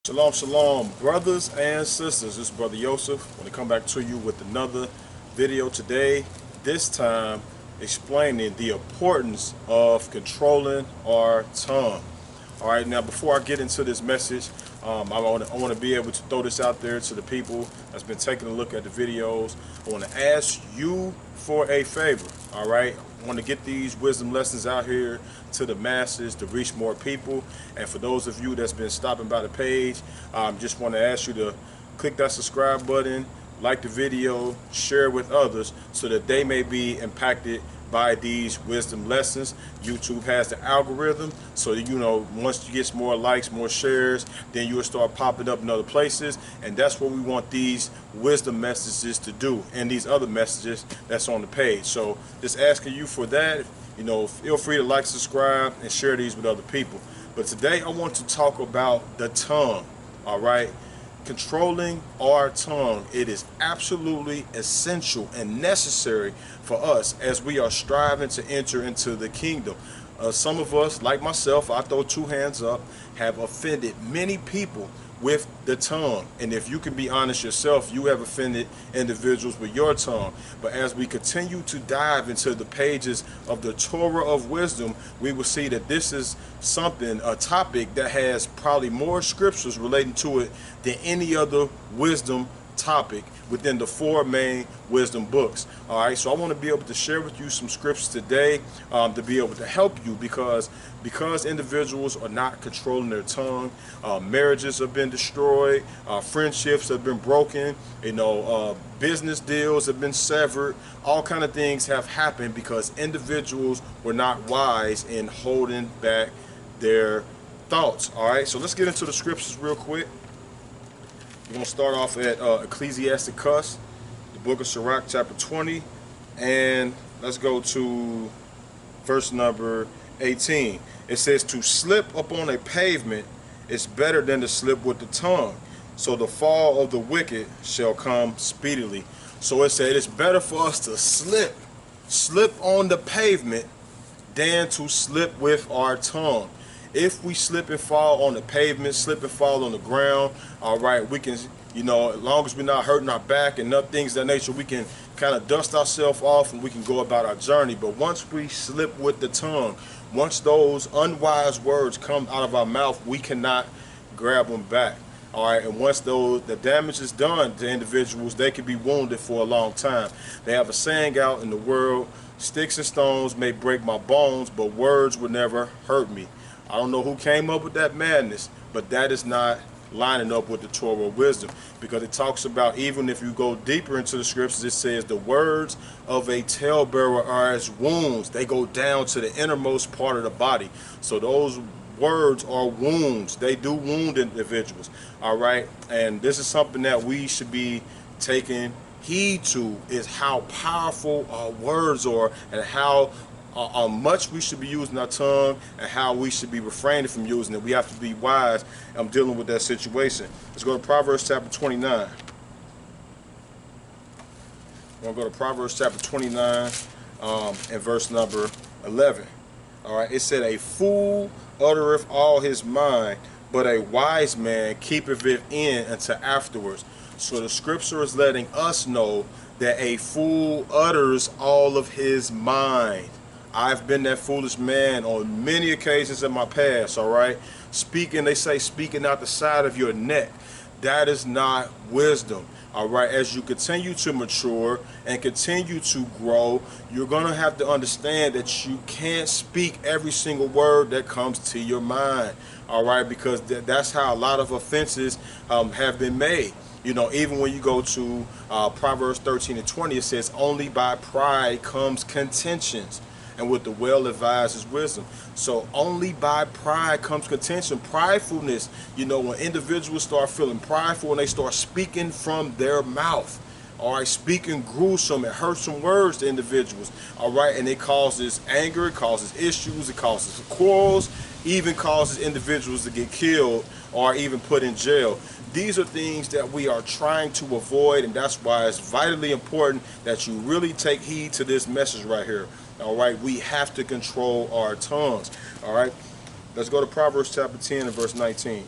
Shalom, shalom, brothers and sisters. This is Brother Yosef. I want to come back to you with another video today. This time explaining the importance of controlling our tongue. All right, now before I get into this message, I want to be able to throw this out there to the people that's been taking a look at the videos. I want to ask you for a favor. All right, I want to get these wisdom lessons out here to the masses to reach more people. And for those of you that's been stopping by the page, just want to ask you to click that subscribe button, like the video, share it with others so that they may be impacted by these wisdom lessons. YouTube has the algorithm, so once you get more likes, more shares, then you will start popping up in other places, and that's what we want these wisdom messages to do, and these other messages that's on the page. So just asking you for that. Feel free to like, subscribe, and share these with other people. But today I want to talk about the tongue. All right, controlling our tongue. It is absolutely essential and necessary for us as we are striving to enter into the kingdom. Some of us, like myself, I throw two hands up, have offended many people with the tongue. And if you can be honest yourself, you have offended individuals with your tongue. But as we continue to dive into the pages of the Torah of wisdom, we will see that this is a topic that has probably more scriptures relating to it than any other wisdom topic within the four main wisdom books. All right, so I want to be able to share with you some scriptures today to be able to help you, because individuals are not controlling their tongue, marriages have been destroyed, friendships have been broken, business deals have been severed, all kind of things have happened because individuals were not wise in holding back their thoughts. All right, so let's get into the scriptures real quick. We're going to start off at Ecclesiasticus, the book of Sirach, chapter 20, and let's go to verse number 18. It says, "To slip upon a pavement is better than to slip with the tongue, so the fall of the wicked shall come speedily." So it said it's better for us to slip on the pavement than to slip with our tongue. If we slip and fall on the pavement, slip and fall on the ground, all right, we can, as long as we're not hurting our back and things of that nature, we can kind of dust ourselves off and we can go about our journey. But once we slip with the tongue, once those unwise words come out of our mouth, we cannot grab them back. All right, and once the damage is done to individuals, they can be wounded for a long time. They have a saying out in the world: "Sticks and stones may break my bones, but words will never hurt me." I don't know who came up with that madness, but that is not lining up with the Torah of wisdom, because it talks about, even if you go deeper into the scriptures, it says the words of a talebearer are as wounds. They go down to the innermost part of the body. So those words are wounds. They do wound individuals. All right, and this is something that we should be taking heed to, is how powerful our words are, and how much we should be using our tongue, and how we should be refraining from using it. We have to be wise dealing with that situation. Let's go to Proverbs chapter 29. We're going to go to Proverbs chapter 29 and verse number 11. All right, it said, "A fool uttereth all his mind, but a wise man keepeth it in until afterwards." So the scripture is letting us know that a fool utters all of his mind. I've been that foolish man on many occasions in my past, all right? They say speaking out the side of your neck. That is not wisdom, all right? As you continue to mature and continue to grow, you're going to have to understand that you can't speak every single word that comes to your mind, all right? Because that's how a lot of offenses have been made. Even when you go to Proverbs 13 and 20, it says, "Only by pride comes contentions, and with the well-advised is wisdom." So only by pride comes contention. Pridefulness, when individuals start feeling prideful and they start speaking from their mouth, all right, speaking gruesome and hurtful words to individuals, all right, and it causes anger, it causes issues, it causes quarrels, even causes individuals to get killed or even put in jail. These are things that we are trying to avoid, and that's why it's vitally important that you really take heed to this message right here. All right, we have to control our tongues. All right, let's go to Proverbs chapter 10 and verse 19.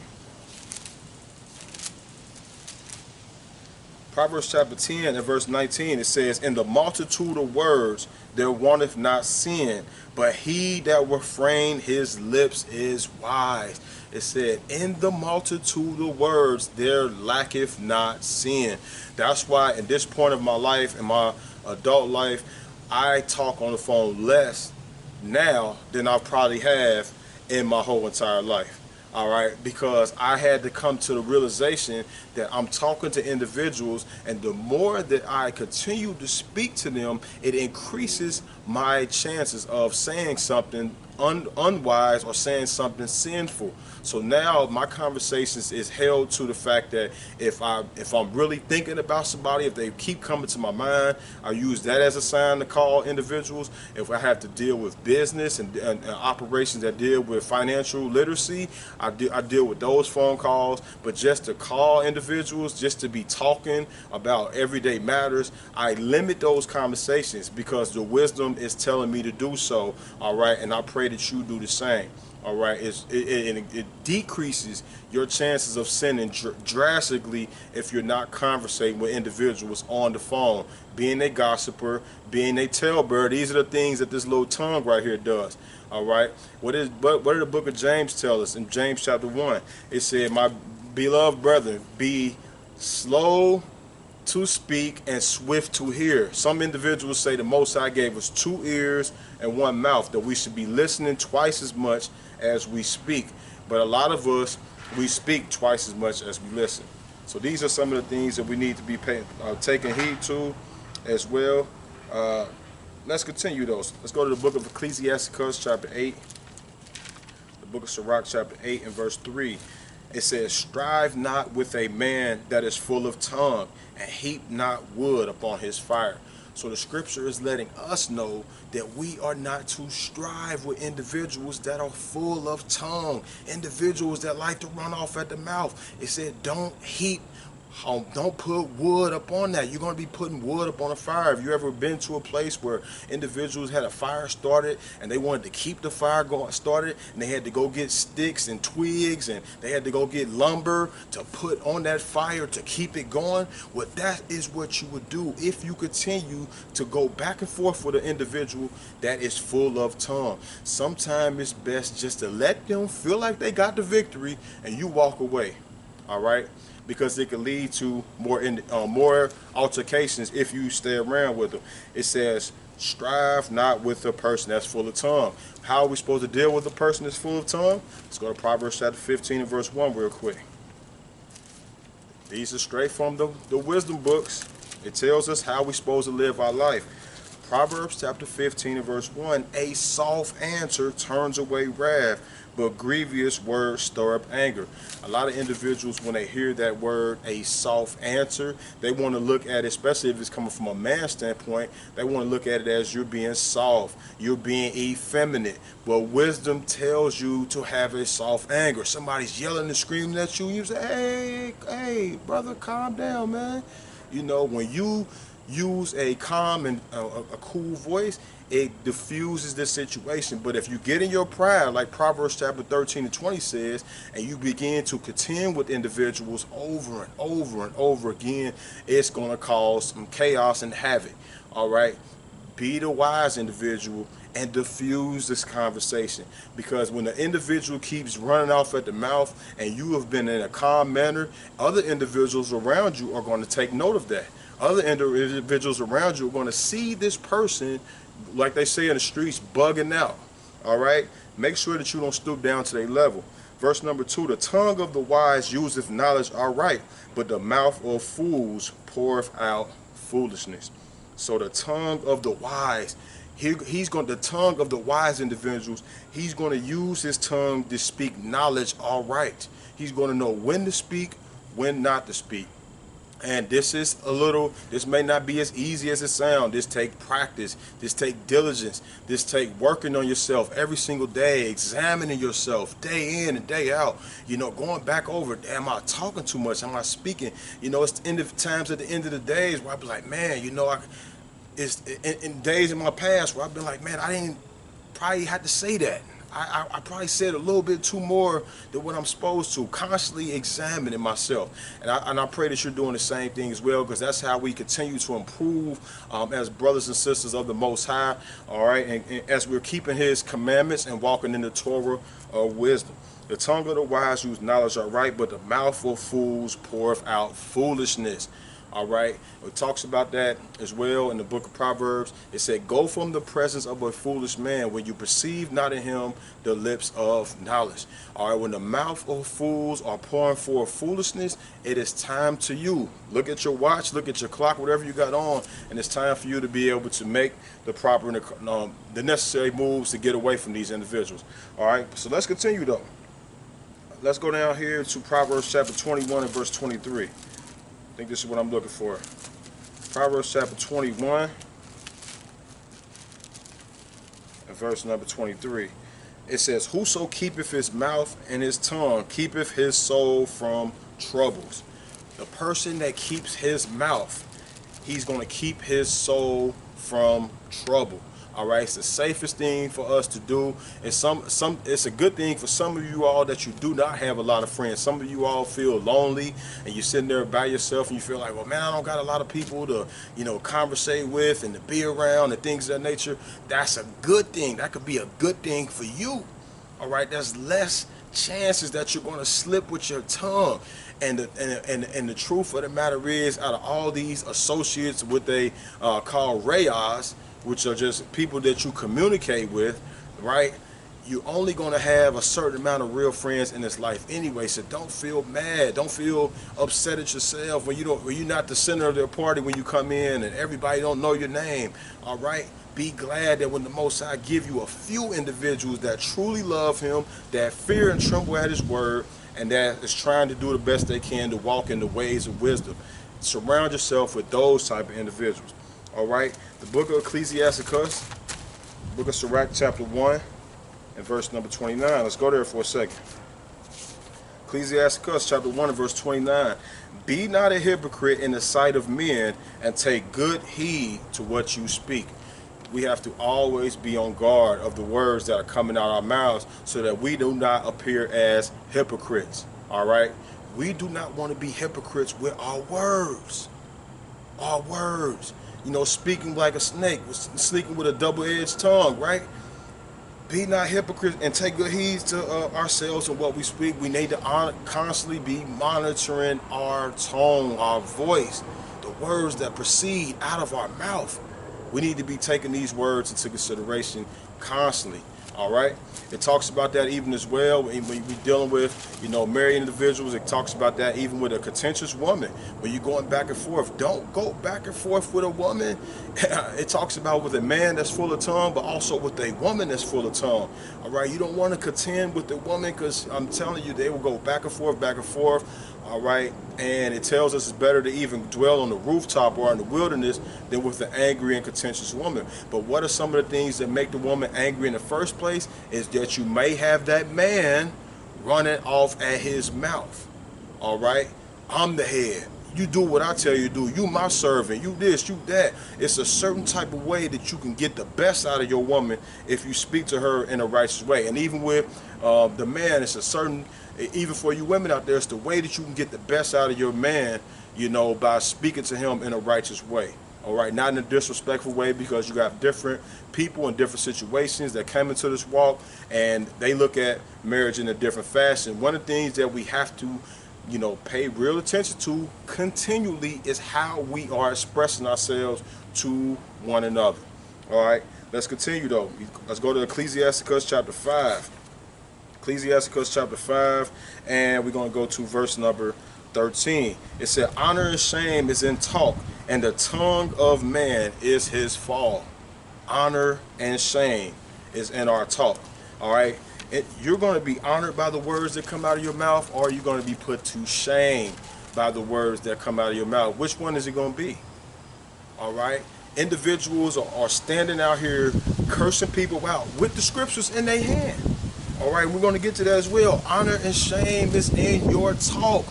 Proverbs chapter 10 and verse 19, it says, in the multitude of words there wanteth not sin, but he that refrain his lips is wise. It said, in the multitude of words there lacketh not sin. That's why in this point of my life, in my adult life, I talk on the phone less now than I probably have in my whole entire life. All right, because I had to come to the realization that I'm talking to individuals, and the more that I continue to speak to them, it increases my chances of saying something unwise or saying something sinful. So now my conversations is held to the fact that if I'm really thinking about somebody, if they keep coming to my mind, I use that as a sign to call individuals. If I have to deal with business and operations that deal with financial literacy, I deal with those phone calls. But just to call individuals, just to be talking about everyday matters, I limit those conversations because the wisdom is telling me to do so. All right, and I pray that you do the same. All right, it decreases your chances of sinning drastically if you're not conversating with individuals on the phone, being a gossiper, being a talebearer. These are the things that this little tongue right here does. All right, what did the book of James tell us in James chapter 1? It said, my beloved brethren, be slow to speak and swift to hear. Some individuals say the Most High gave us 2 ears and 1 mouth, that we should be listening twice as much as we speak. But a lot of us, we speak twice as much as we listen. So these are some of the things that we need to be taking heed to as well. Let's continue those. Let's go to the book of Ecclesiasticus chapter 8. The book of Sirach chapter 8 and verse 3. It says, strive not with a man that is full of tongue, and heap not wood upon his fire. So the scripture is letting us know that we are not to strive with individuals that are full of tongue, individuals that like to run off at the mouth. It said don't put wood up on that. You're going to be putting wood up on a fire. Have you ever been to a place where individuals had a fire started and they wanted to keep the fire started, and they had to go get sticks and twigs, and they had to go get lumber to put on that fire to keep it going? Well, that is what you would do if you continue to go back and forth with an individual that is full of tongue. Sometimes it's best just to let them feel like they got the victory and you walk away. All right, because it can lead to more altercations if you stay around with them. It says, strive not with a person that's full of tongue. How are we supposed to deal with a person that's full of tongue? Let's go to Proverbs chapter 15 and verse 1 real quick. These are straight from the wisdom books. It tells us how we're supposed to live our life. Proverbs chapter 15 and verse 1, a soft answer turns away wrath, but grievous words stir up anger. A lot of individuals, when they hear that word, a soft answer, they want to look at it, especially if it's coming from a man's standpoint, they want to look at it as you're being soft, you're being effeminate. But wisdom tells you to have a soft anger. Somebody's yelling and screaming at you, you say, hey, brother, calm down, man. You know, when you use a calm and a cool voice, it diffuses the situation. But if you get in your pride, like Proverbs chapter 13 and 20 says, and you begin to contend with individuals over and over and over again, it's going to cause some chaos and havoc. All right, be the wise individual and diffuse this conversation, because when the individual keeps running off at the mouth and you have been in a calm manner, other individuals around you are going to take note of that. Other individuals around you are going to see this person, like they say in the streets, bugging out. All right, make sure that you don't stoop down to their level. Verse number 2, the tongue of the wise useth knowledge aright, but the mouth of fools poureth out foolishness. So the tongue of the wise, the tongue of the wise individuals, he's going to use his tongue to speak knowledge aright. He's going to know when to speak, when not to speak. And this may not be as easy as it sounds. This take practice. This take diligence. This take working on yourself every single day, examining yourself day in and day out. You know, going back over, am I talking too much? Am I speaking? You know, it's the end of times at the end of the days where I be like, man, you know, it's in days in my past where I've been like, man, I didn't probably have to say that. I probably said a little bit too more than what I'm supposed to. Constantly examining myself, and I pray that you're doing the same thing as well, because that's how we continue to improve as brothers and sisters of the Most High. All right, and as we're keeping His commandments and walking in the Torah of wisdom. The tongue of the wise use knowledge aright, but the mouth of fools poureth out foolishness. All right, it talks about that as well in the book of Proverbs. It said, go from the presence of a foolish man when you perceive not in him the lips of knowledge. All right, when the mouth of fools are pouring forth foolishness, it is time to you. Look at your watch, look at your clock, whatever you got on, and it's time for you to be able to make the proper, the necessary moves to get away from these individuals. All right, so let's continue though. Let's go down here to Proverbs chapter 21 and verse 23. I think this is what I'm looking for. Proverbs chapter 21 and verse number 23. It says, whoso keepeth his mouth and his tongue keepeth his soul from troubles. The person that keeps his mouth, he's going to keep his soul from trouble. All right, it's the safest thing for us to do. It's it's a good thing for some of you all that you do not have a lot of friends. Some of you all feel lonely and you're sitting there by yourself and you feel like, well, man, I don't got a lot of people to, conversate with and to be around and things of that nature. That's a good thing. That could be a good thing for you. All right, there's less chances that you're going to slip with your tongue. And the truth of the matter is, out of all these associates, what they call rayas, which are just people that you communicate with, right? You're only going to have a certain amount of real friends in this life anyway. So don't feel mad, don't feel upset at yourself when you're not the center of their party when you come in and everybody don't know your name. All right, be glad that when the Most High give you a few individuals that truly love Him, that fear and tremble at His word, and that is trying to do the best they can to walk in the ways of wisdom. Surround yourself with those type of individuals. All right, the book of Ecclesiasticus, book of Sirach, chapter 1 and verse number 29. Let's go there for a second. Ecclesiasticus chapter 1 and verse 29. Be not a hypocrite in the sight of men, and take good heed to what you speak. We have to always be on guard of the words that are coming out of our mouths, so that we do not appear as hypocrites. All right, we do not want to be hypocrites with our words. Our words. Speaking like a snake, speaking with a double-edged tongue, right? Be not hypocrites and take good heed to ourselves and what we speak. We need to constantly be monitoring our tone, our voice, the words that proceed out of our mouth. We need to be taking these words into consideration constantly. All right, it talks about that even as well when we're dealing with married individuals. It talks about that even with a contentious woman. When you're going back and forth, don't go back and forth with a woman. It talks about with a man that's full of tongue, but also with a woman that's full of tongue. All right, you don't want to contend with the woman, because I'm telling you, they will go back and forth, back and forth. All right, and it tells us it's better to even dwell on the rooftop or in the wilderness than with the angry and contentious woman. But what are some of the things that make the woman angry in the first place? Is that you may have that man running off at his mouth. All right, I'm the head. You do what I tell you to do. You my servant. You this, you that. It's a certain type of way that you can get the best out of your woman if you speak to her in a righteous way. And even with the man, it's a certain, even for you women out there, it's the way that you can get the best out of your man, by speaking to him in a righteous way. All right, not in a disrespectful way, because you got different people in different situations that come into this walk and they look at marriage in a different fashion. One of the things that we have to pay real attention to continually is how we are expressing ourselves to one another. All right, let's continue though. Let's go to Ecclesiasticus chapter 5. Ecclesiasticus chapter 5, and we're going to go to verse number 13. It said, honor and shame is in talk, and the tongue of man is his fall. Honor and shame is in our talk. All right, you're going to be honored by the words that come out of your mouth, or you're going to be put to shame by the words that come out of your mouth. Which one is it going to be? All right, individuals are standing out here cursing people out with the scriptures in their hand. All right, we're going to get to that as well. Honor and shame is in your talk.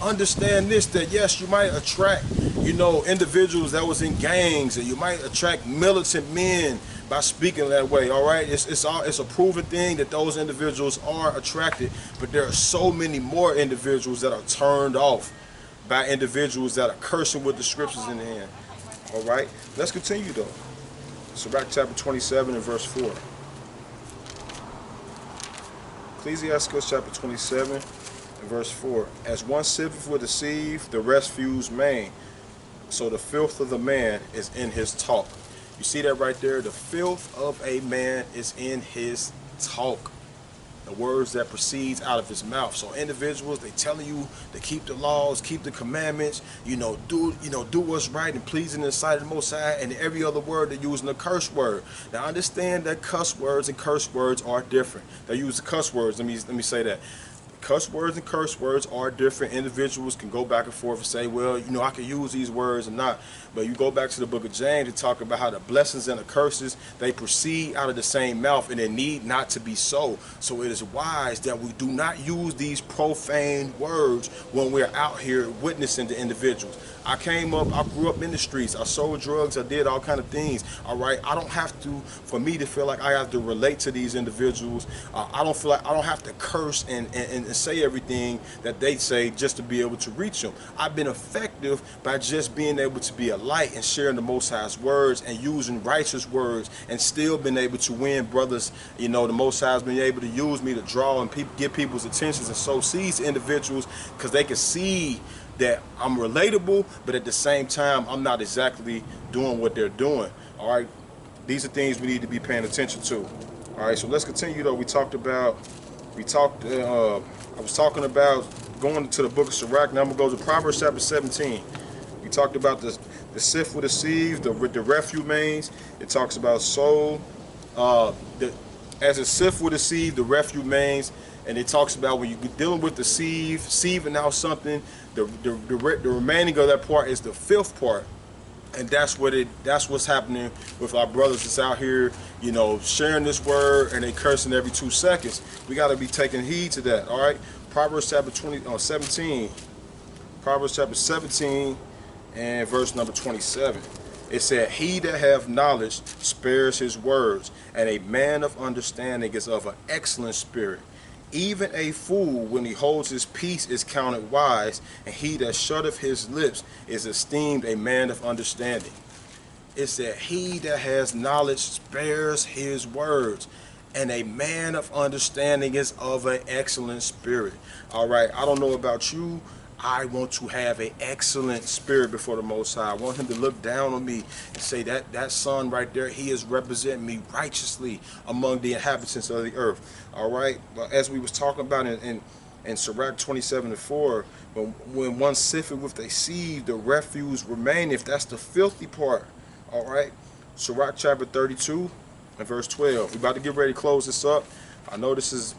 Understand this, that yes, you might attract, individuals that was in gangs, and you might attract militant men by speaking that way. All right, it's a proven thing that those individuals are attracted, but there are so many more individuals that are turned off by individuals that are cursing with the scriptures in the hand. All right, let's continue though. Sirach chapter 27 and verse 4. Ecclesiastes chapter 27 and verse 4. As one sitteth with the sieve, the rest fuse main. So the filth of the man is in his talk. You see that right there? The filth of a man is in his talk. The words that proceeds out of his mouth. So individuals, they telling you to keep the laws, keep the commandments, do what's right and pleasing in the sight of the Most High, and every other word they're using a curse word. Now understand that cuss words and curse words are different. They use the cuss words. Let me say that. Cuss words and curse words are different. Individuals can go back and forth and say, well, I can use these words or not. But you go back to the book of James and talk about how the blessings and the curses, they proceed out of the same mouth, and they need not to be so. So it is wise that we do not use these profane words when we're out here witnessing to individuals. I grew up in the streets. I sold drugs. I did all kind of things. All right. I don't have to, for me to feel like I have to relate to these individuals. I don't feel like I don't have to curse and say everything that they say just to be able to reach them. I've been effective by just being able to be a light and sharing the Most High's words and using righteous words, and still been able to win brothers. The Most High's been able to use me to draw and get people's attentions and sow seeds to individuals, because they can see that I'm relatable, but at the same time, I'm not exactly doing what they're doing. All right, these are things we need to be paying attention to. All right, so let's continue though. I was talking about going to the book of Sirach. Now I'm gonna go to Proverbs chapter 17. We talked about the sift with the sieve, the refuse mains. It talks about soul. As a sift with the sieve, the refuse mains. And it talks about when you're dealing with the sieving out something, the remaining of that part is the filth part, and that's what's happening with our brothers that's out here, sharing this word and they cursing every 2 seconds. We got to be taking heed to that. All right, Proverbs chapter 17. Proverbs chapter 17 and verse number 27. It said, "He that hath knowledge spares his words, and a man of understanding is of an excellent spirit. Even a fool, when he holds his peace, is counted wise, and he that shutteth his lips is esteemed a man of understanding." It said, "He that has knowledge spares his words, and a man of understanding is of an excellent spirit." All right, I don't know about you. I want to have an excellent spirit before the Most High. I want him to look down on me and say that son right there, he is representing me righteously among the inhabitants of the earth. All right. But as we was talking about in Sirach 27 and 4, when one sifteth with a sieve, the refuse remaineth. That's the filthy part. All right. Sirach chapter 32 and verse 12. We're about to get ready to close this up. I know this is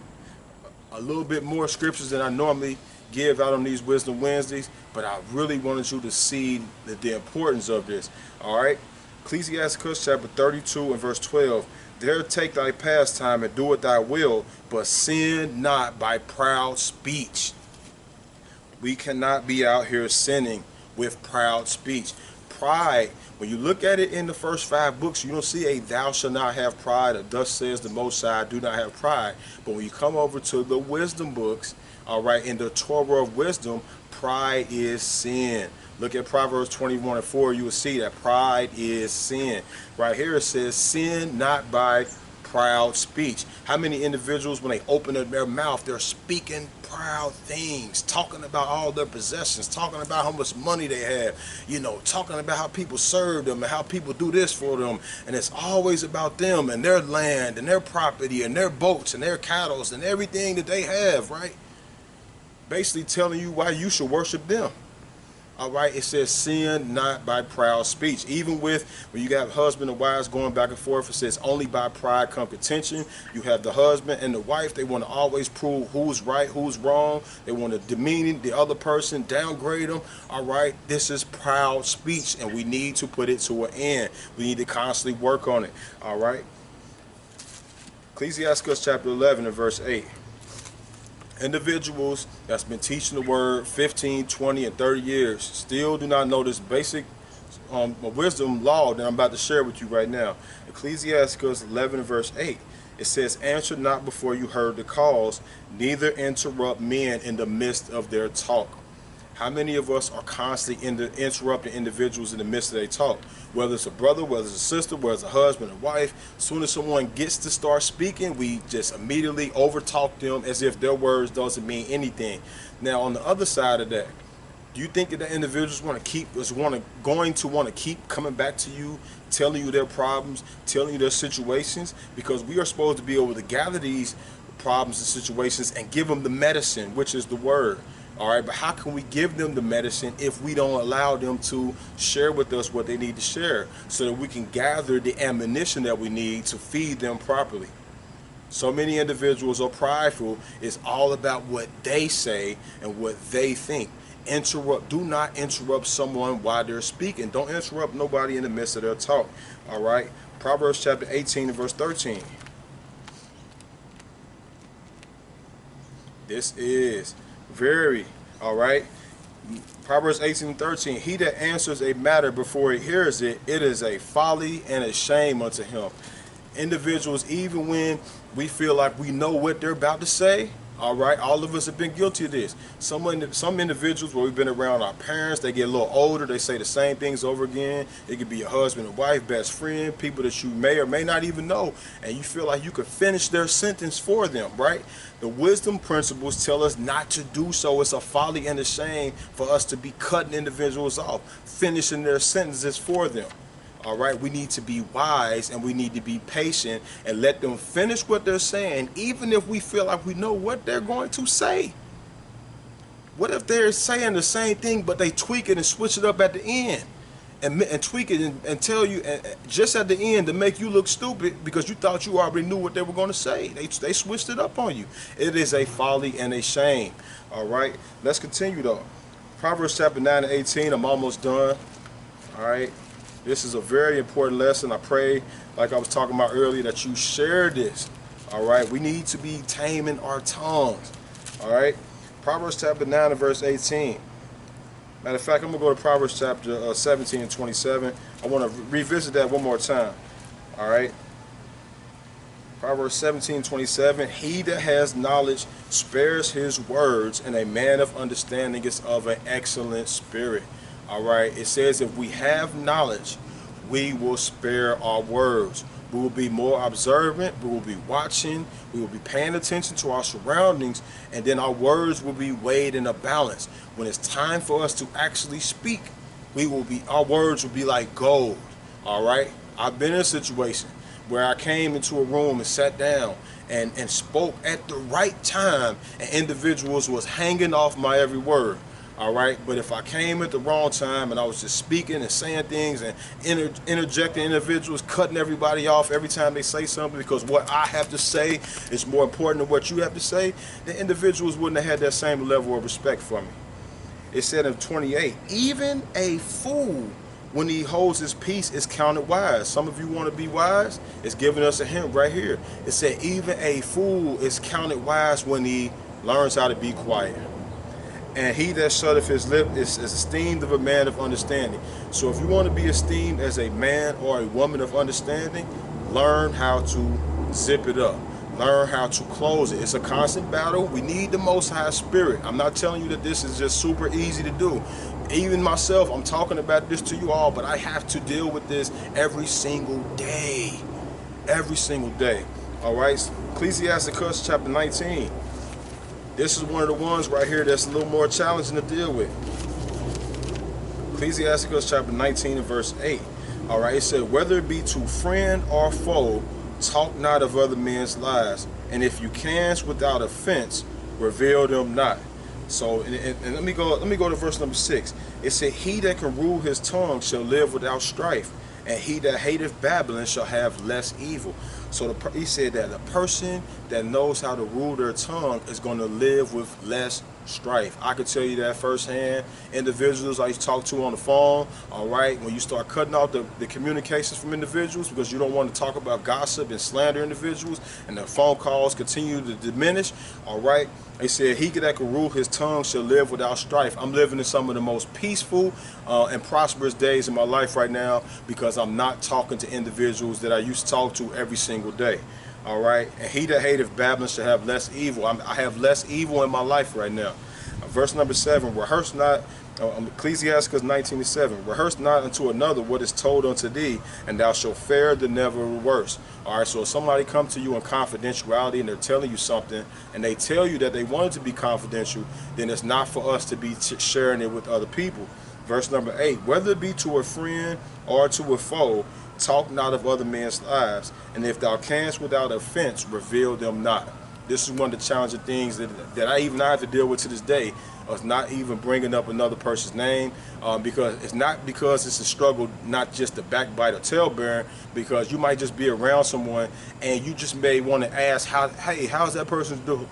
a little bit more scriptures than I normally give out on these Wisdom Wednesdays, but I really wanted you to see the importance of this. All right, Ecclesiastes chapter 32 and verse 12. "There take thy pastime and do it thy will, but sin not by proud speech." We cannot be out here sinning with proud speech. Pride, when you look at it in the first 5 books, you don't see a "thou shalt not have pride" or "thus says the Most High, do not have pride." But when you come over to the wisdom books, all right, in the Torah of wisdom, pride is sin. Look at Proverbs 21 and 4. You will see that pride is sin. Right here it says, "Sin not by proud speech." How many individuals, when they open up their mouth, they're speaking proud things, talking about all their possessions, talking about how much money they have, talking about how people serve them and how people do this for them, and it's always about them and their land and their property and their boats and their cattle and everything that they have, right? Basically telling you why you should worship them. All right, it says sin not by proud speech. Even with when you got husband and wives going back and forth, it says only by pride come contention. You have the husband and the wife, they want to always prove who's right, who's wrong. They want to demean the other person, downgrade them. All right, this is proud speech, and we need to put it to an end. We need to constantly work on it. All right, Ecclesiastes chapter 11 and verse 8. Individuals that's been teaching the word 15, 20, and 30 years still do not know this basic a wisdom law that I'm about to share with you right now. Ecclesiastes 11 verse 8. It says, answer not before you heard the cause, neither interrupt men in the midst of their talk. How many of us are constantly interrupting individuals in the midst of their talk? Whether it's a brother, whether it's a sister, whether it's a husband or wife, as soon as someone gets to start speaking, we just immediately overtalk them as if their words doesn't mean anything. Now, on the other side of that, do you think that the individuals going to want to keep coming back to you, telling you their problems, telling you their situations? Because we are supposed to be able to gather these problems and situations and give them the medicine, which is the word. All right, but how can we give them the medicine if we don't allow them to share with us what they need to share, so that we can gather the ammunition that we need to feed them properly? So many individuals are prideful. It's all about what they say and what they think. Do not interrupt someone while they're speaking. Don't interrupt nobody in the midst of their talk. All right, Proverbs chapter 18 and verse 13. This is very, all right, Proverbs 18:13. He that answers a matter before he hears it, it is a folly and a shame unto him. Individuals, even when we feel like we know what they're about to say, all right, all of us have been guilty of this. Some individuals, where we've been around our parents, they get a little older, they say the same things over again. It could be a husband and wife, best friend, people that you may or may not even know, and you feel like you could finish their sentence for them, right? The wisdom principles tell us not to do so. It's a folly and a shame for us to be cutting individuals off, finishing their sentences for them. All right, we need to be wise and we need to be patient and let them finish what they're saying, even if we feel like we know what they're going to say. What if they're saying the same thing, but they tweak it and switch it up at the end and tweak it and tell you just at the end to make you look stupid because you thought you already knew what they were going to say. They switched it up on you. It is a folly and a shame. All right, let's continue though. Proverbs chapter 9 and 18. I'm almost done. All right. This is a very important lesson. I pray, like I was talking about earlier, that you share this. All right, we need to be taming our tongues. All right, Proverbs chapter 9 and verse 18. Matter of fact, I'm going to go to Proverbs chapter 17 and 27. I want to revisit that one more time. All right, Proverbs 17:27. He that has knowledge spares his words, and a man of understanding is of an excellent spirit. All right, it says if we have knowledge, we will spare our words. We will be more observant, we will be watching, we will be paying attention to our surroundings, and then our words will be weighed in a balance. When it's time for us to actually speak, our words will be like gold. All right, I've been in a situation where I came into a room and sat down and spoke at the right time, and individuals was hanging off my every word. All right, but if I came at the wrong time and I was just speaking and saying things and interjecting individuals, cutting everybody off every time they say something because what I have to say is more important than what you have to say, the individuals wouldn't have had that same level of respect for me. It said in 28, even a fool, when he holds his peace, is counted wise. Some of you want to be wise. It's giving us a hint right here. It said even a fool is counted wise when he learns how to be quiet. And he that shutteth his lip is esteemed of a man of understanding. So if you want to be esteemed as a man or a woman of understanding, learn how to zip it up. Learn how to close it. It's a constant battle. We need the Most High Spirit. I'm not telling you that this is just super easy to do. Even myself, I'm talking about this to you all, but I have to deal with this every single day. Every single day. All right? Ecclesiastes chapter 19. This is one of the ones right here that's a little more challenging to deal with. Ecclesiastes chapter 19 and verse 8. All right, it said, whether it be to friend or foe, talk not of other men's lies. And if you can without offense, reveal them not. So, and let me go to verse number 6. It said, he that can rule his tongue shall live without strife, and he that hateth babbling shall have less evil. So he said that the person that knows how to rule their tongue is going to live with less strife. I could tell you that firsthand. Individuals I used to talk to on the phone, all right, when you start cutting off the communications from individuals because you don't want to talk about gossip and slander individuals, and the phone calls continue to diminish, all right, they said, he that can rule his tongue shall live without strife. I'm living in some of the most peaceful and prosperous days in my life right now because I'm not talking to individuals that I used to talk to every single day. All right, and he that hateth Babylon shall have less evil. I have less evil in my life right now. Verse number 7, rehearse not, Ecclesiastes 19:7, rehearse not unto another what is told unto thee, and thou shalt fare the never worse. All right, so if somebody come to you in confidentiality and they're telling you something, and they tell you that they want it to be confidential, then it's not for us to be sharing it with other people. Verse number 8, whether it be to a friend or to a foe, talk not of other men's lives, and if thou canst without offense, reveal them not. This is one of the challenging things that I have to deal with to this day, of not even bringing up another person's name, because it's a struggle, not just to backbite or tail bearing, because you might just be around someone and you just may want to ask, how's that person doing?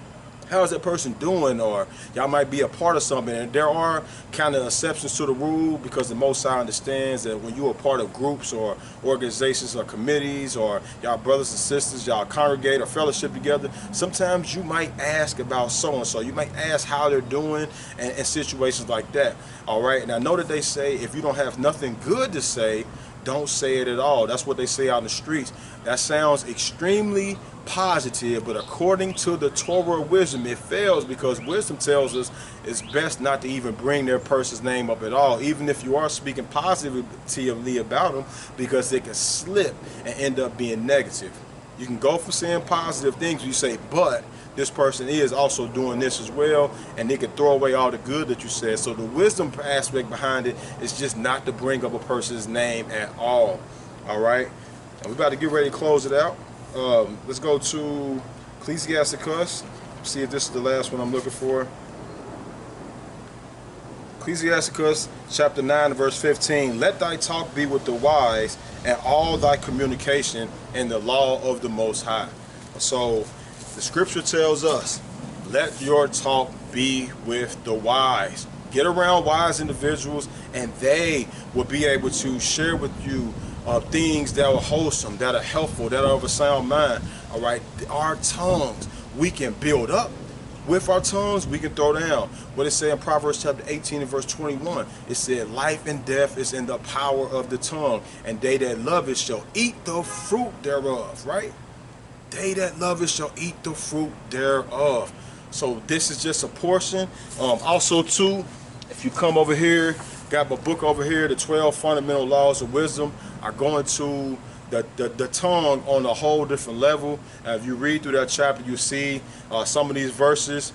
How's that person doing? Or y'all might be a part of something, and there are kind of exceptions to the rule, because the Most High understands that when you're a part of groups or organizations or committees, or y'all brothers and sisters, y'all congregate or fellowship together, sometimes you might ask about so-and-so. You might ask how they're doing and situations like that. All right, and I know that they say if you don't have nothing good to say, don't say it at all. That's what they say out in the streets. That sounds extremely positive, but according to the Torah of wisdom, it fails, because wisdom tells us it's best not to even bring their person's name up at all, even if you are speaking positively about them, because it can slip and end up being negative. You can go from saying positive things, you say, but this person is also doing this as well, and they can throw away all the good that you said. So the wisdom aspect behind it is just not to bring up a person's name at all. All right, and we're about to get ready to close it out. Let's go to Ecclesiastes. See if this is the last one I'm looking for. Ecclesiastes chapter 9 verse 15. Let thy talk be with the wise, and all thy communication in the law of the Most High. So the scripture tells us, let your talk be with the wise. Get around wise individuals, and they will be able to share with you things that are wholesome, that are helpful, that are of a sound mind. All right, our tongues, we can build up. With our tongues, we can throw down. What it said in Proverbs chapter 18 and verse 21, it said, life and death is in the power of the tongue, and they that love it shall eat the fruit thereof, right? They that love it shall eat the fruit thereof. So this is just a portion. Also too, if you come over here, got my book over here, the 12 fundamental laws of wisdom, are going to the tongue on a whole different level. If you read through that chapter, you see some of these verses,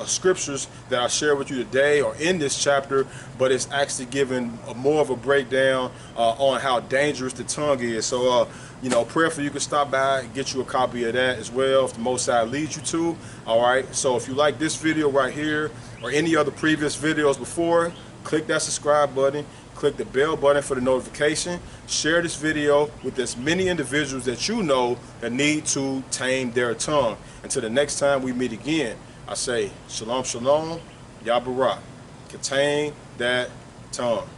scriptures that I share with you today are in this chapter, but it's actually giving more of a breakdown on how dangerous the tongue is. So you know, prayerfully you can stop by and get you a copy of that as well, if the Most High leads you to. All right, so if you like this video right here or any other previous videos before, click that subscribe button, click the bell button for the notification, share this video with as many individuals that you know that need to tame their tongue. Until the next time we meet again, I say shalom shalom, Yah Barak, contain that tongue.